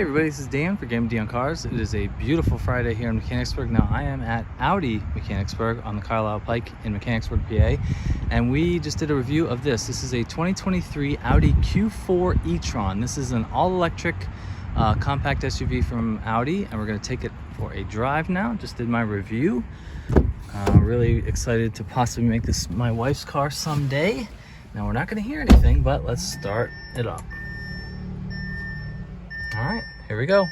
everybody, this is Dan for Game D on Cars. It is a beautiful Friday here in Mechanicsburg. Now I am at Audi Mechanicsburg on the Carlisle Pike in Mechanicsburg, PA, and we just did a review of this. This is a 2023 Audi Q4 e-tron. This is an all-electric compact SUV from Audi, and we're going to take it for a drive now. Just did my review. Really excited to possibly make this my wife's car someday. Now we're not going to hear anything, but let's start it up. All right, here we go.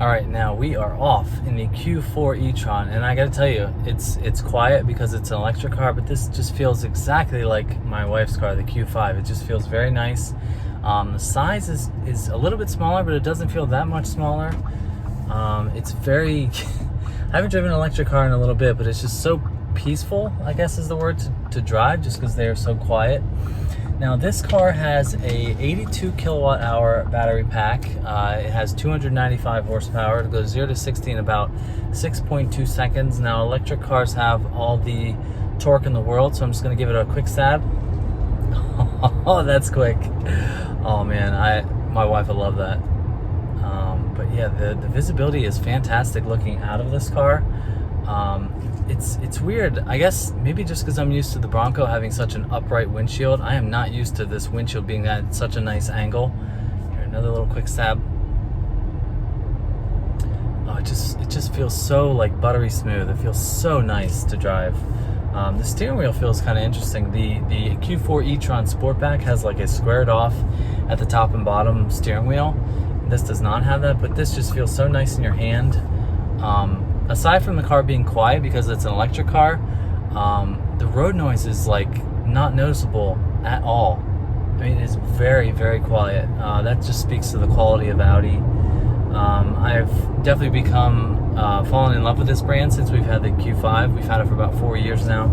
All right, now we are off in the Q4 e-tron, and I gotta tell you, it's quiet because it's an electric car, but this just feels exactly like my wife's car, the Q5. It just feels very nice. The size is a little bit smaller, but it doesn't feel that much smaller. It's very, I haven't driven an electric car in a little bit, but it's just so peaceful, I guess is the word to drive, just because they are so quiet. Now this car has a 82 kilowatt hour battery pack. It has 295 horsepower. It goes 0 to 60 in about 6.2 seconds. Now electric cars have all the torque in the world, so I'm just gonna give it a quick stab. Oh, that's quick. Oh man, my wife will love that. But yeah, the visibility is fantastic looking out of this car. It's weird, I guess maybe just because I'm used to the Bronco having such an upright windshield. I am not used to this windshield being at such a nice angle. Here, another little quick stab. Oh, it just feels so like buttery smooth. It feels so nice to drive. The steering wheel feels kind of interesting. The Q4 e-tron Sportback has like a squared off at the top and bottom steering wheel. This does not have that, but this just feels so nice in your hand. Aside from the car being quiet because it's an electric car, the road noise is like not noticeable at all. I mean, it's very, very quiet. That just speaks to the quality of Audi. I've definitely become fallen in love with this brand since we've had the Q5. We've had it for about 4 years now.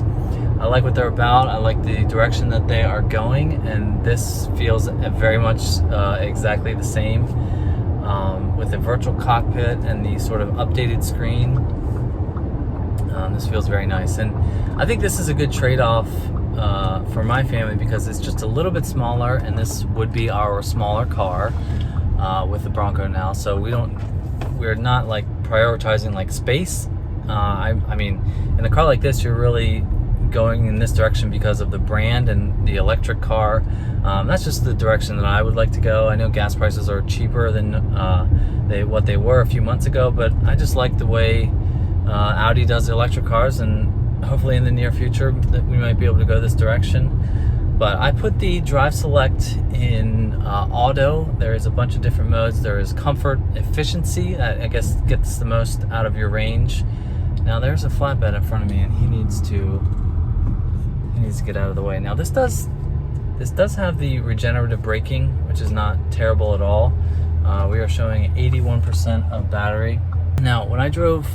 I like what they're about. I like the direction that they are going, and this feels very much exactly the same. With the virtual cockpit and the sort of updated screen. This feels very nice, and I think this is a good trade-off for my family because it's just a little bit smaller, and this would be our smaller car with the Bronco now, so we're not like prioritizing like space. I mean, in a car like this, you're really going in this direction because of the brand and the electric car. That's just the direction that I would like to go. I know gas prices are cheaper than what they were a few months ago, but I just like the way Audi does the electric cars, and hopefully in the near future that we might be able to go this direction. But I put the Drive Select in auto. There is a bunch of different modes. There is comfort, efficiency, that I guess gets the most out of your range. Now there's a flatbed in front of me, and he needs to get out of the way. Now this does have the regenerative braking, which is not terrible at all. We are showing 81% of battery. Now when I drove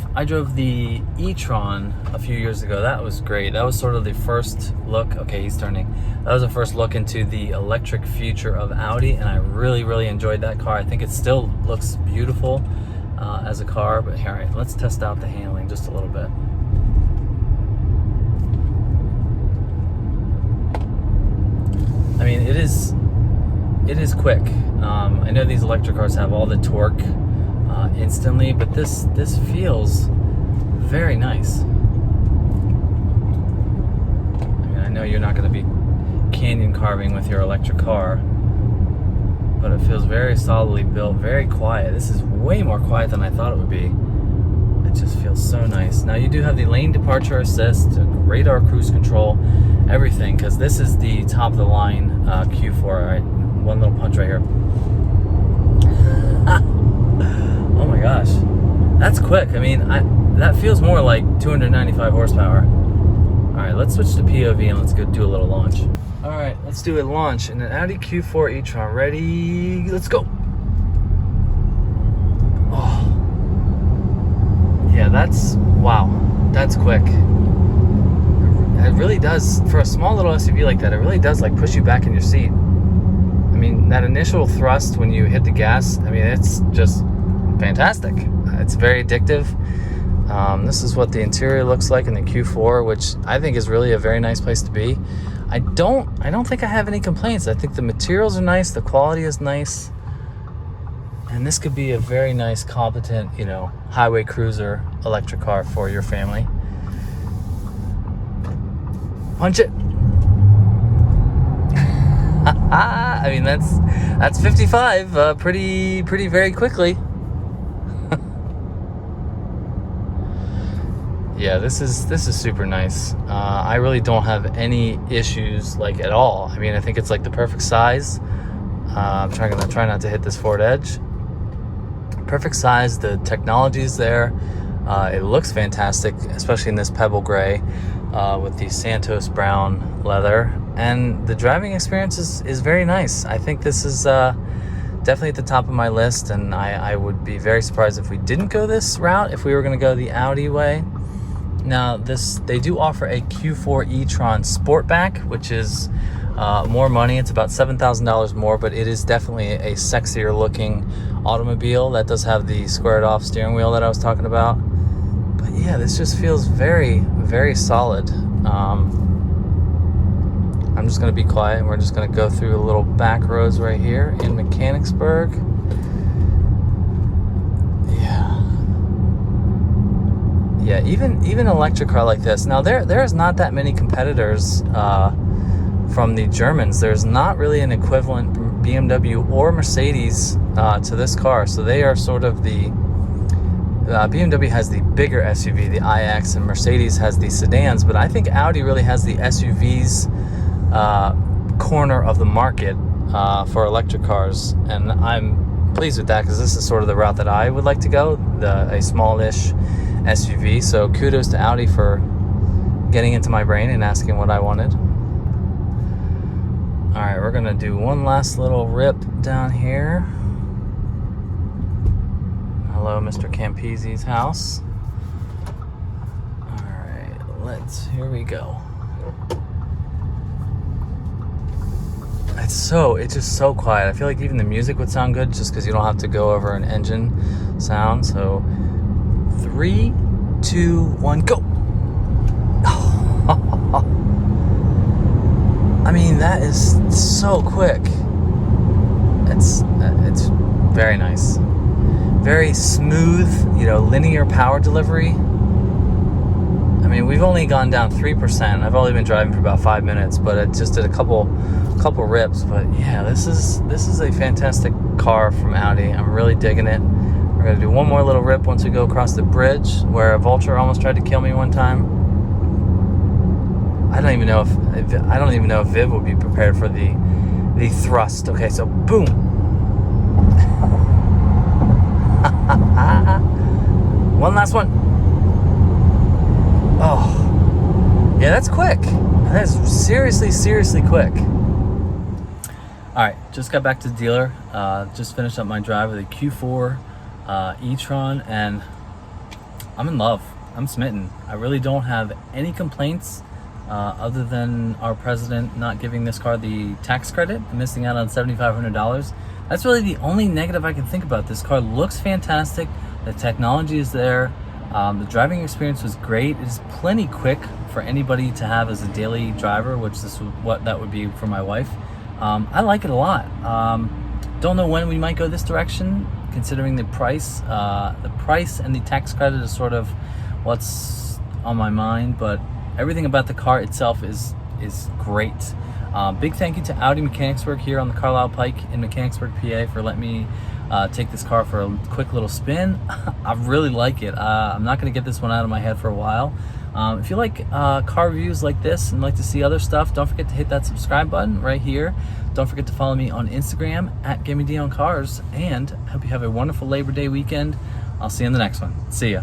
the e-tron a few years ago, that was great. That was sort of the first look. Okay, he's turning. That was the first look into the electric future of Audi, and I really, really enjoyed that car. I think it still looks beautiful as a car. But all right, let's test out the handling just a little bit. I mean, it is quick. I know these electric cars have all the torque instantly, but this feels very nice. I mean, I know you're not going to be canyon carving with your electric car, but it feels very solidly built, very quiet. This is way more quiet than I thought it would be. It just feels so nice. Now you do have the lane departure assist, radar cruise control, everything, because this is the top of the line Q4. All right, one little punch right here. Oh my gosh, that's quick. I mean, that feels more like 295 horsepower. All right, let's switch to POV and let's go do a little launch. All right, let's do a launch in an Audi Q4 e-tron. Ready? Let's go. Oh, yeah, wow, that's quick. It really does, for a small little SUV like that, it really does like push you back in your seat. I mean, that initial thrust when you hit the gas, I mean, it's just fantastic. It's very addictive. This is what the interior looks like in the Q4, which I think is really a very nice place to be. I don't think I have any complaints. I think the materials are nice, the quality is nice, And this could be a very nice, competent, you know, highway cruiser electric car for your family. Punch it. I mean, that's 55 pretty very quickly. Yeah, this is super nice. I really don't have any issues like at all. I mean, I think it's like the perfect size. I'm gonna try not to hit this Ford Edge. Perfect size. The technology is there. It looks fantastic, especially in this pebble gray with the Santos brown leather. And the driving experience is very nice. I think this is definitely at the top of my list, and I would be very surprised if we didn't go this route, if we were going to go the Audi way. Now, they do offer a Q4 e-tron Sportback, which is more money. It's about $7,000 more, but it is definitely a sexier looking automobile that does have the squared off steering wheel that I was talking about. But yeah, this just feels very, very solid. I'm just going to be quiet, and we're just going to go through a little back roads right here in Mechanicsburg. Yeah, even electric car like this. Now there's not that many competitors from the Germans. There's not really an equivalent BMW or Mercedes to this car. So they are sort of the BMW has the bigger SUV, the iX, and Mercedes has the sedans. But I think Audi really has the SUVs corner of the market for electric cars, and I'm pleased with that because this is sort of the route that I would like to go, a smallish SUV. So kudos to Audi for getting into my brain and asking what I wanted. All right, we're gonna do one last little rip down here. Hello, Mr. Campisi's house. All right, here we go. It's just so quiet. I feel like even the music would sound good just because you don't have to go over an engine sound. So 3, 2, 1, go. I mean, that is so quick. It's very nice. Very smooth, you know, linear power delivery. I mean, we've only gone down 3%. I've only been driving for about 5 minutes, but it just did a couple rips. But yeah, this is a fantastic car from Audi. I'm really digging it. We're gonna do one more little rip once we go across the bridge where a vulture almost tried to kill me one time. I don't even know if Viv would be prepared for the thrust. Okay, so boom. One last one. Oh, yeah, that's quick. That is seriously quick. All right, just got back to the dealer. Just finished up my drive with a Q4 e-tron, and I'm in love. I'm smitten. I really don't have any complaints other than our president not giving this car the tax credit and missing out on $7,500. That's really the only negative I can think about. This car looks fantastic. The technology is there. The driving experience was great. It's plenty quick for anybody to have as a daily driver, which that would be for my wife. I like it a lot. Don't know when we might go this direction, considering the price. The price and the tax credit is sort of what's on my mind, but everything about the car itself is great. Big thank you to Audi Mechanicsburg here on the Carlisle Pike in Mechanicsburg, PA, for letting me take this car for a quick little spin. I really like it. I'm not going to get this one out of my head for a while. If you like car reviews like this and like to see other stuff, don't forget to hit that subscribe button right here. Don't forget to follow me on Instagram at GiveMeDonCars, and I hope you have a wonderful Labor Day weekend. I'll see you in the next one. See ya.